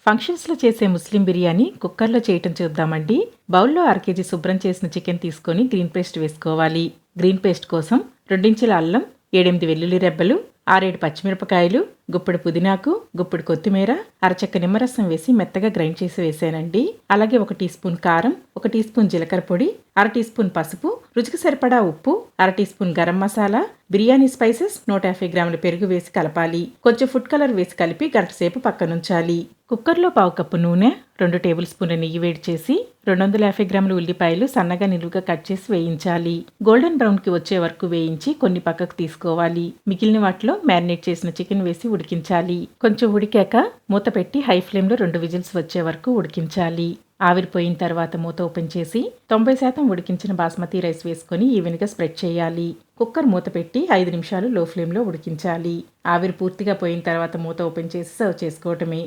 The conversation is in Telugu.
ఫంక్షన్స్లో చేసే ముస్లిం బిర్యానీ కుక్కర్లో చేయటం చూద్దామండి. బౌల్లో 1/2 కేజీ శుభ్రం చేసిన చికెన్ తీసుకొని గ్రీన్ పేస్ట్ వేసుకోవాలి. గ్రీన్ పేస్ట్ కోసం 2 ఇంచుల అల్లం, 7-8 వెల్లుల్లి రెబ్బలు, 6-7 పచ్చిమిరపకాయలు, గుప్పెడు పుదీనాకు, గుప్పెడు కొత్తిమీర, అరచెక్క నిమ్మరసం వేసి మెత్తగా గ్రైండ్ చేసి వేసానండి. అలాగే 1 టీ స్పూన్ కారం, 1 టీ స్పూన్ జీలకర్ర పొడి, 1/2 టీ స్పూన్ పసుపు, రుచికి సరిపడా ఉప్పు, 1/2 teaspoon garam masala, biryani spices, 150 గ్రాముల పెరుగు వేసి కలపాలి. కొంచెం ఫుడ్ కలర్ వేసి కలిపి గంటసేపు పక్కనుంచాలి. కుక్కర్లో 1/2 కప్పు నూనె, 2 టేబుల్ స్పూన్ల నెయ్యి వేడి చేసి 250 గ్రాముల ఉల్లిపాయలు సన్నగా నిలువుగా కట్ చేసి వేయించాలి. గోల్డెన్ బ్రౌన్కి వచ్చే వరకు వేయించి కొన్ని పక్కకు తీసుకోవాలి. మిగిలిన వాటిలో మ్యారినేట్ చేసిన చికెన్ వేసి ఉడికించాలి. కొంచెం ఉడికాక మూత పెట్టి హై ఫ్లేమ్లో 2 విజిల్స్ వచ్చే వరకు ఉడికించాలి. ఆవిరిపోయిన తర్వాత మూత ఓపెన్ చేసి 90% ఉడికించిన బాస్మతి రైస్ వేసుకొని ఈవెన్గా స్ప్రెడ్ చేయాలి. కుక్కర్ మూత పెట్టి 5 నిమిషాలు లో ఫ్లేమ్లో ఉడికించాలి. ఆవిరి పూర్తిగా పోయిన తర్వాత మూత ఓపెన్ చేసి సర్వ్ చేసుకోవటమే.